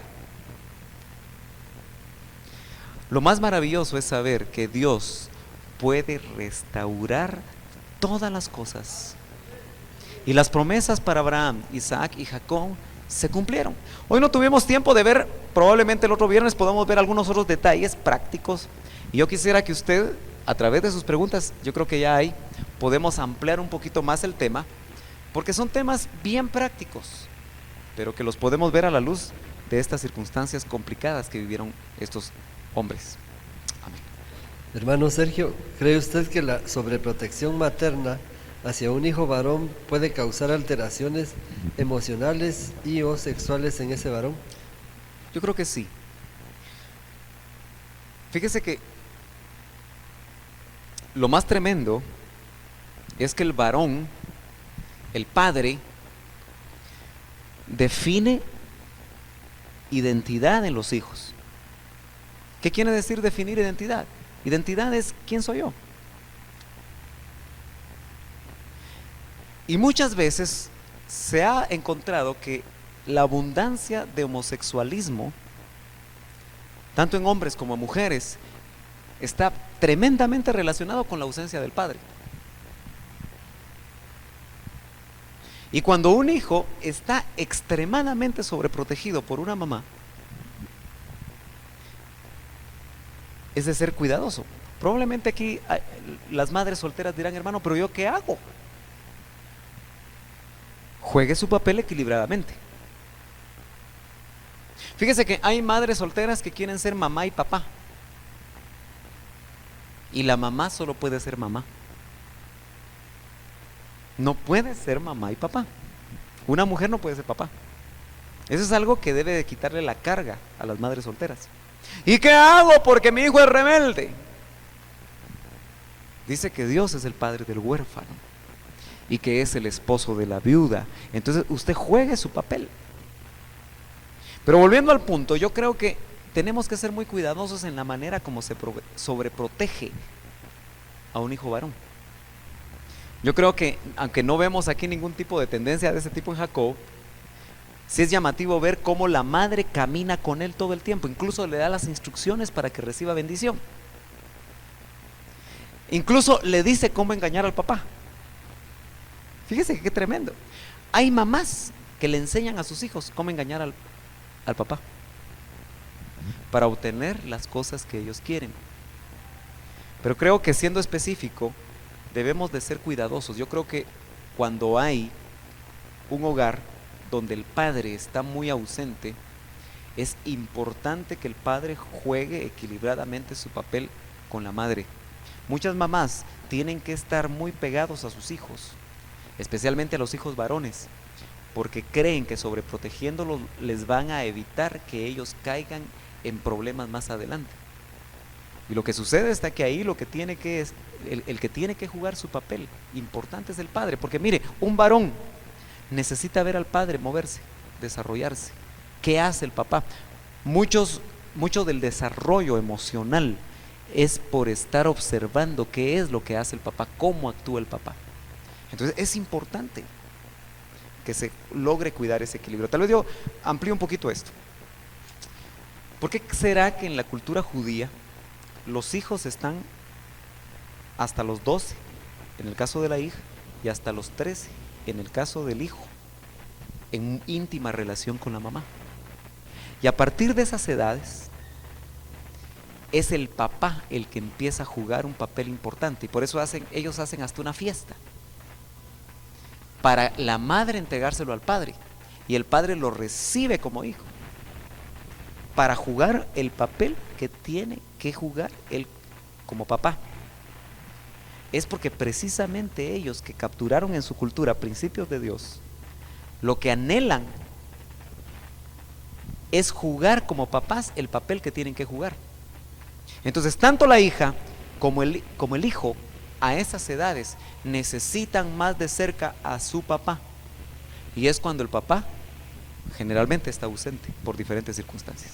Lo más maravilloso es saber que Dios puede restaurar todas las cosas. Y las promesas para Abraham, Isaac y Jacob se cumplieron. Hoy no tuvimos tiempo de ver, probablemente el otro viernes podamos ver algunos otros detalles prácticos. Y yo quisiera que usted, a través de sus preguntas, yo creo que ya hay, podemos ampliar un poquito más el tema, porque son temas bien prácticos, pero que los podemos ver a la luz de estas circunstancias complicadas que vivieron estos hombres. Amén. Hermano Sergio, ¿cree usted que la sobreprotección materna hacia un hijo varón puede causar alteraciones emocionales y o sexuales en ese varón? Yo creo que sí. Fíjese que lo más tremendo es que el varón, el padre, define identidad en los hijos. ¿Qué quiere decir definir identidad? Identidad es ¿quién soy yo? Y muchas veces se ha encontrado que la abundancia de homosexualismo, tanto en hombres como en mujeres, está tremendamente relacionado con la ausencia del padre. Y cuando un hijo está extremadamente sobreprotegido por una mamá, es de ser cuidadoso. Probablemente aquí las madres solteras dirán, hermano, pero ¿yo qué hago? Juegue su papel equilibradamente. Fíjese que hay madres solteras que quieren ser mamá y papá, y la mamá solo puede ser mamá, no puede ser mamá y papá. Una mujer no puede ser papá. Eso es algo que debe de quitarle la carga a las madres solteras. ¿Y qué hago porque mi hijo es rebelde? Dice que Dios es el padre del huérfano y que es el esposo de la viuda. Entonces usted juegue su papel. Pero volviendo al punto, yo creo que tenemos que ser muy cuidadosos en la manera como se sobreprotege a un hijo varón. Yo creo que, aunque no vemos aquí ningún tipo de tendencia de ese tipo en Jacob, sí es llamativo ver cómo la madre camina con él todo el tiempo, incluso le da las instrucciones para que reciba bendición. Incluso le dice cómo engañar al papá. Fíjese qué tremendo. Hay mamás que le enseñan a sus hijos cómo engañar al papá para obtener las cosas que ellos quieren. Pero creo que, siendo específico, debemos de ser cuidadosos. Yo creo que cuando hay un hogar donde el padre está muy ausente, es importante que el padre juegue equilibradamente su papel con la madre. Muchas mamás tienen que estar muy pegados a sus hijos, especialmente a los hijos varones, porque creen que sobreprotegiéndolos les van a evitar que ellos caigan en problemas más adelante. Y lo que sucede está que ahí lo que tiene que es el que tiene que jugar su papel importante es el padre, porque mire, un varón necesita ver al padre moverse, desarrollarse. ¿Qué hace el papá? Mucho del desarrollo emocional es por estar observando qué es lo que hace el papá, cómo actúa el papá. Entonces es importante que se logre cuidar ese equilibrio. Tal vez yo amplío un poquito esto. ¿Por qué será que en la cultura judía los hijos están hasta los 12 en el caso de la hija y hasta los 13 en el caso del hijo, en íntima relación con la mamá? Y a partir de esas edades es el papá el que empieza a jugar un papel importante, y por eso ellos hacen hasta una fiesta para la madre entregárselo al padre, y el padre lo recibe como hijo para jugar el papel que tiene que jugar él como papá. Es porque precisamente ellos, que capturaron en su cultura principios de Dios, lo que anhelan es jugar como papás el papel que tienen que jugar. Entonces, tanto la hija como el hijo a esas edades necesitan más de cerca a su papá. Y es cuando el papá generalmente está ausente por diferentes circunstancias.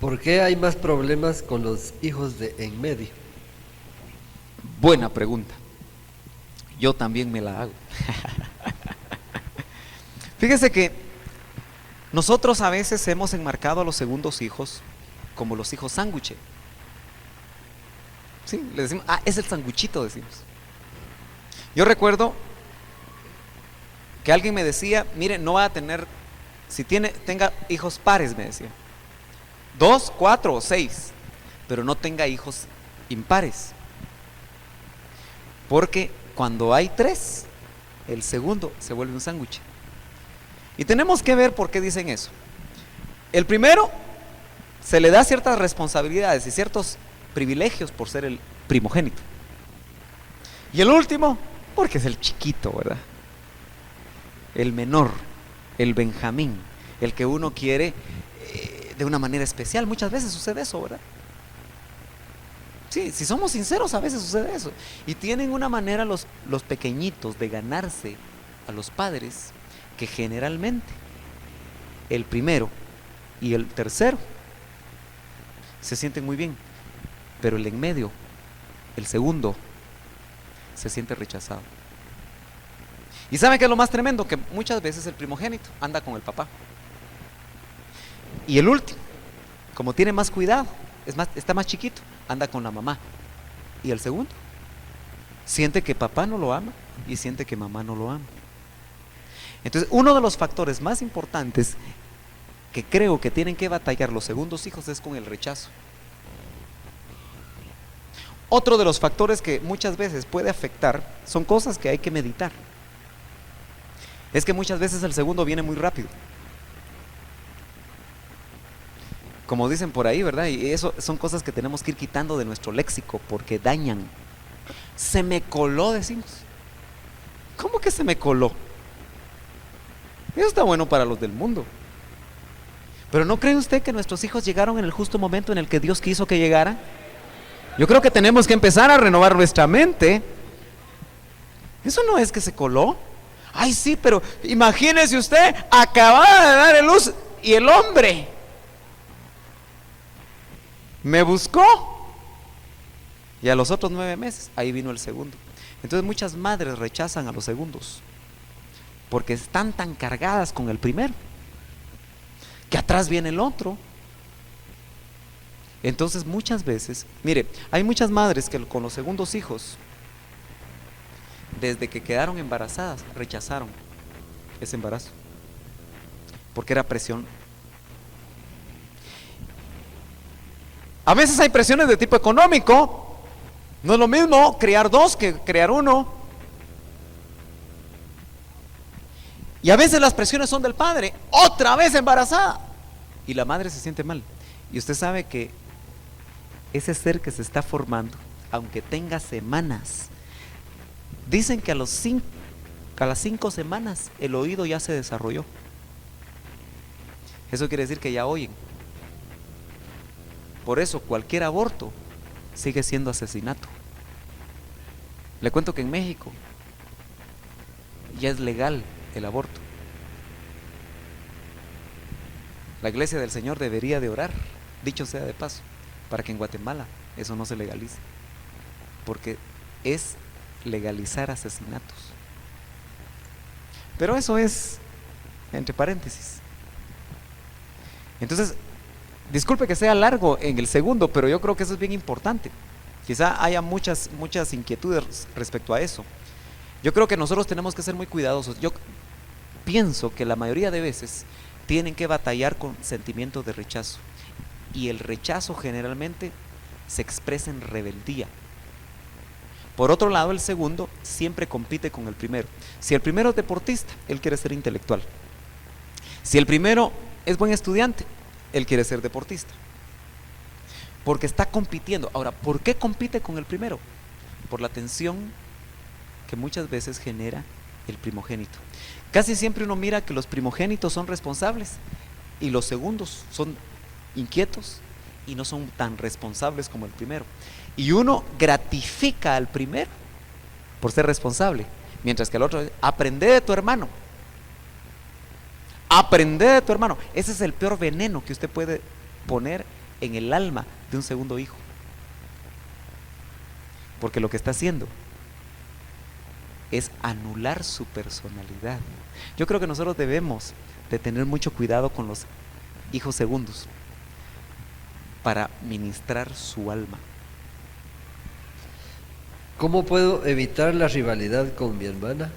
¿Por qué hay más problemas con los hijos de en medio? Buena pregunta. Yo también me la hago. Fíjese que nosotros a veces hemos enmarcado a los segundos hijos como los hijos sándwich. Sí, le decimos, es el sanguchito, decimos. Yo recuerdo que alguien me decía, mire, no va a tener, tenga hijos pares, me decía, 2, 4 o 6, pero no tenga hijos impares, porque cuando hay 3, el segundo se vuelve un sándwich. Y tenemos que ver por qué dicen eso. El primero se le da ciertas responsabilidades y ciertos privilegios por ser el primogénito. Y el último, porque es el chiquito, ¿verdad? El menor, el Benjamín, el que uno quiere de una manera especial. Muchas veces sucede eso, ¿verdad? Sí, si somos sinceros, a veces sucede eso. Y tienen una manera los pequeñitos de ganarse a los padres, que generalmente el primero y el tercero se sienten muy bien, pero el en medio, el segundo, se siente rechazado. ¿Y saben qué es lo más tremendo? Que muchas veces el primogénito anda con el papá, y el último, como tiene más cuidado, está más chiquito, anda con la mamá. Y el segundo siente que papá no lo ama y siente que mamá no lo ama. Entonces, uno de los factores más importantes que creo que tienen que batallar los segundos hijos es con el rechazo. Otro de los factores que muchas veces puede afectar son cosas que hay que meditar. Es que muchas veces el segundo viene muy rápido, como dicen por ahí, ¿verdad? Y eso son cosas que tenemos que ir quitando de nuestro léxico porque dañan. Se me coló, decimos. ¿Cómo que se me coló? Eso está bueno para los del mundo. Pero ¿no cree usted que nuestros hijos llegaron en el justo momento en el que Dios quiso que llegaran? Yo creo que tenemos que empezar a renovar nuestra mente. Eso no es que se coló. Ay, sí, pero imagínese usted, acababa de dar a luz y el hombre me buscó. Y a los otros 9 meses, ahí vino el segundo. Entonces muchas madres rechazan a los segundos porque están tan cargadas con el primero que atrás viene el otro. Entonces muchas veces, mire, hay muchas madres que con los segundos hijos, desde que quedaron embarazadas, rechazaron ese embarazo porque era presión. A veces hay presiones de tipo económico. No es lo mismo criar 2 que criar 1. Y a veces las presiones son del padre, otra vez embarazada, y la madre se siente mal. Y usted sabe que ese ser que se está formando, aunque tenga semanas, dicen que a las 5 semanas el oído ya se desarrolló. Eso quiere decir que ya oyen. Por eso cualquier aborto sigue siendo asesinato. Le cuento que en México ya es legal el aborto. La Iglesia del Señor debería de orar, dicho sea de paso, para que en Guatemala eso no se legalice, porque es legalizar asesinatos. Pero eso es entre paréntesis. Entonces, disculpe que sea largo en el segundo, pero yo creo que eso es bien importante. Quizá haya muchas inquietudes respecto a eso. Yo creo que nosotros tenemos que ser muy cuidadosos. Yo pienso que la mayoría de veces tienen que batallar con sentimientos de rechazo, y el rechazo generalmente se expresa en rebeldía. Por otro lado, el segundo siempre compite con el primero. Si el primero es deportista, él quiere ser intelectual. Si el primero es buen estudiante, él quiere ser deportista, porque está compitiendo. Ahora, ¿por qué compite con el primero? Por la tensión que muchas veces genera el primogénito. Casi siempre uno mira que los primogénitos son responsables y los segundos son inquietos y no son tan responsables como el primero. Y uno gratifica al primero por ser responsable, mientras que el otro dice, aprende de tu hermano. Aprende de tu hermano. Ese es el peor veneno que usted puede poner en el alma de un segundo hijo. Porque lo que está haciendo es anular su personalidad. Yo creo que nosotros debemos de tener mucho cuidado con los hijos segundos para ministrar su alma. ¿Cómo puedo evitar la rivalidad con mi hermana?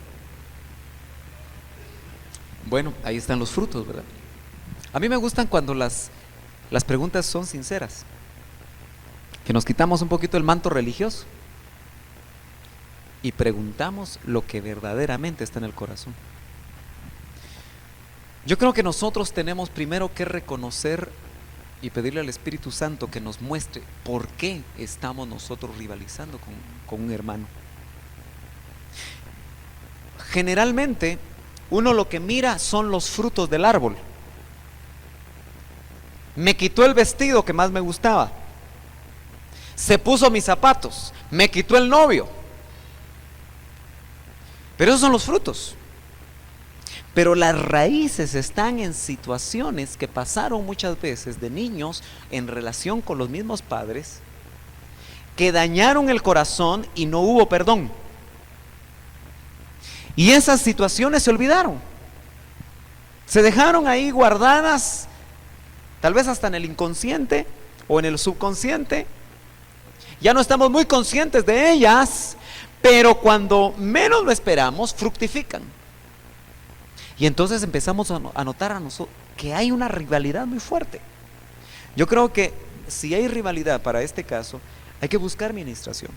Bueno, ahí están los frutos, ¿verdad? A mí me gustan cuando las preguntas son sinceras, que nos quitamos un poquito el manto religioso y preguntamos lo que verdaderamente está en el corazón. Yo creo que nosotros tenemos primero que reconocer y pedirle al Espíritu Santo que nos muestre por qué estamos nosotros rivalizando con un hermano. Generalmente uno lo que mira son los frutos del árbol. Me quitó el vestido que más me gustaba, se puso mis zapatos, me quitó el novio. Pero esos son los frutos. Pero las raíces están en situaciones que pasaron muchas veces de niños en relación con los mismos padres, que dañaron el corazón y no hubo perdón. Y esas situaciones se olvidaron, se dejaron ahí guardadas, tal vez hasta en el inconsciente o en el subconsciente. Ya no estamos muy conscientes de ellas, pero cuando menos lo esperamos, fructifican. Y entonces empezamos a notar a nosotros que hay una rivalidad muy fuerte. Yo creo que si hay rivalidad para este caso, hay que buscar ministración,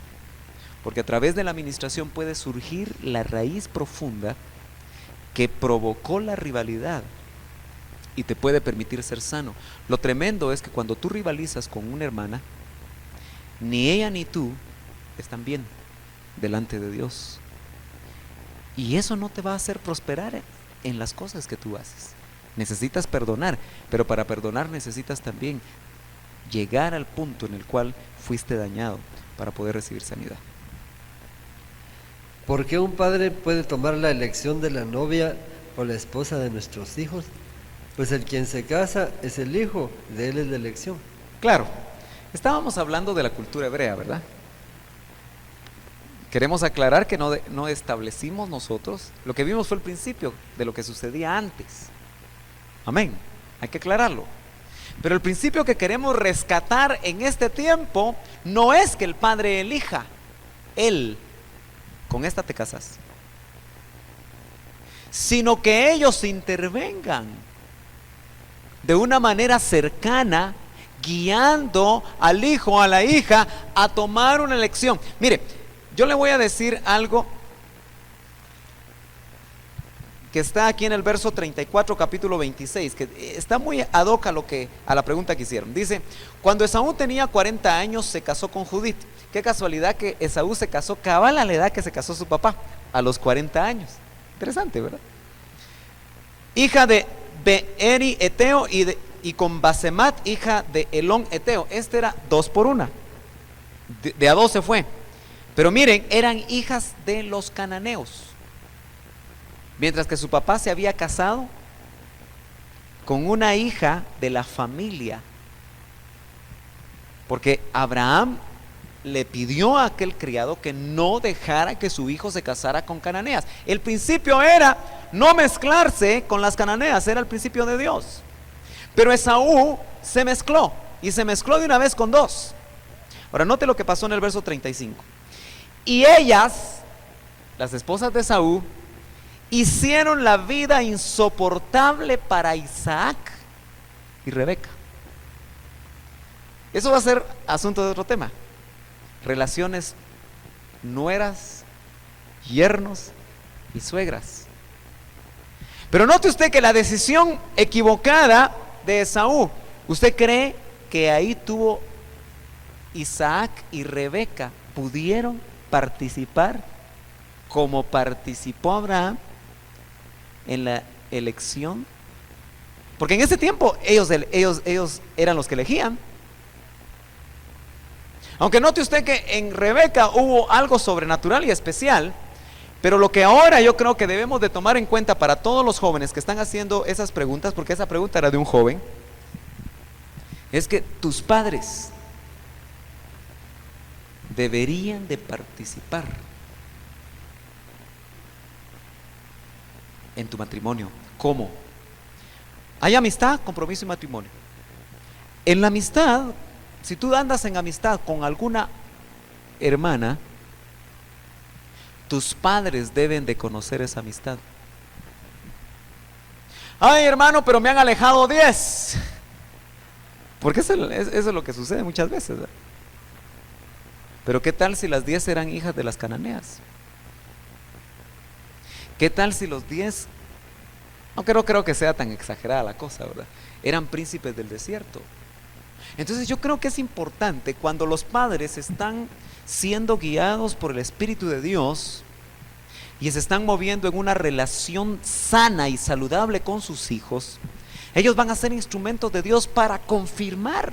porque a través de la ministración puede surgir la raíz profunda que provocó la rivalidad y te puede permitir ser sano. Lo tremendo es que cuando tú rivalizas con una hermana, ni ella ni tú están bien delante de Dios, y eso no te va a hacer prosperar en las cosas que tú haces. Necesitas perdonar, pero para perdonar necesitas también llegar al punto en el cual fuiste dañado para poder recibir sanidad. ¿Por qué un padre puede tomar la elección de la novia o la esposa de nuestros hijos? Pues el quien se casa es el hijo, de él es la elección. Claro, estábamos hablando de la cultura hebrea, ¿verdad? Queremos aclarar que no establecimos nosotros, lo que vimos fue el principio de lo que sucedía antes. Amén, hay que aclararlo. Pero el principio que queremos rescatar en este tiempo no es que el padre elija, él, con esta te casas, sino que ellos intervengan de una manera cercana, guiando al hijo o a la hija a tomar una elección. Mire, yo le voy a decir algo que está aquí en el verso 34, capítulo 26, que está muy ad hoc a la pregunta que hicieron. Dice, cuando Esaú tenía 40 años se casó con Judith. Qué casualidad que Esaú se casó cabal a la edad que se casó su papá, a los 40 años. Interesante, ¿verdad? Hija de Beeri Eteo y con Basemat, hija de Elón Eteo. Este era 2 por 1. De a 2 se fue. Pero miren, eran hijas de los cananeos. Mientras que su papá se había casado con una hija de la familia. Porque Abraham le pidió a aquel criado que no dejara que su hijo se casara con cananeas. El principio era no mezclarse con las cananeas, era el principio de Dios. Pero Esaú se mezcló, y se mezcló de una vez con 2. Ahora note lo que pasó en el verso 35. Y ellas, las esposas de Esaú, hicieron la vida insoportable para Isaac y Rebeca. Eso va a ser asunto de otro tema. Relaciones nueras, yernos y suegras. Pero note usted que la decisión equivocada de Esaú, ¿usted cree que ahí tuvo Isaac y Rebeca, pudieron participar como participó Abraham en la elección? Porque en ese tiempo ellos eran los que elegían. Aunque note usted que en Rebeca hubo algo sobrenatural y especial, pero lo que ahora yo creo que debemos de tomar en cuenta para todos los jóvenes que están haciendo esas preguntas, porque esa pregunta era de un joven, es que tus padres deberían de participar en tu matrimonio. ¿Cómo? Hay amistad, compromiso y matrimonio. En la amistad, si tú andas en amistad con alguna hermana, tus padres deben de conocer esa amistad. Ay, hermano, pero me han alejado 10. Porque eso es lo que sucede muchas veces, ¿verdad? Pero ¿qué tal si las 10 eran hijas de las cananeas? ¿Qué tal si los 10, aunque no creo que sea tan exagerada la cosa, ¿verdad?, eran príncipes del desierto? Entonces yo creo que es importante cuando los padres están siendo guiados por el Espíritu de Dios y se están moviendo en una relación sana y saludable con sus hijos, ellos van a ser instrumentos de Dios para confirmar.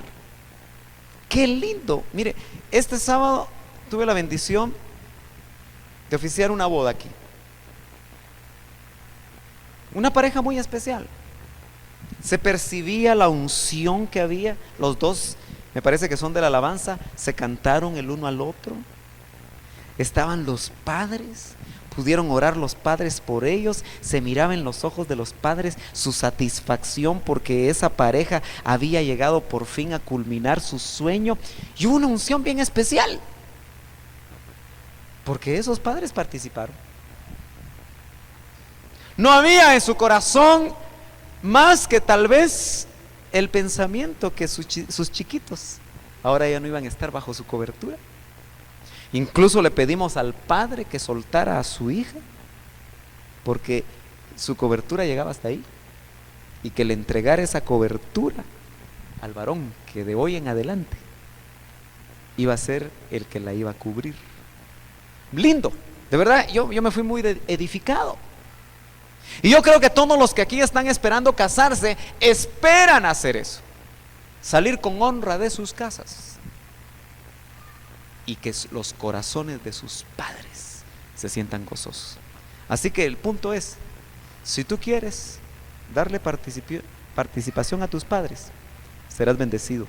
¡Qué lindo! Mire, este sábado tuve la bendición de oficiar una boda aquí. Una pareja muy especial. Se percibía la unción que había. Los dos, me parece que son de la alabanza, se cantaron el uno al otro. Estaban los padres, pudieron orar los padres por ellos. Se miraba en los ojos de los padres su satisfacción porque esa pareja había llegado por fin a culminar su sueño. Y hubo una unción bien especial porque esos padres participaron. No había en su corazón más que tal vez el pensamiento que sus chiquitos ahora ya no iban a estar bajo su cobertura. Incluso le pedimos al padre que soltara a su hija porque su cobertura llegaba hasta ahí, y que le entregara esa cobertura al varón que de hoy en adelante iba a ser el que la iba a cubrir. Lindo, de verdad, yo me fui muy edificado. Y yo creo que todos los que aquí están esperando casarse esperan hacer eso, salir con honra de sus casas y que los corazones de sus padres se sientan gozosos. Así que el punto es, si tú quieres darle participación a tus padres, serás bendecido.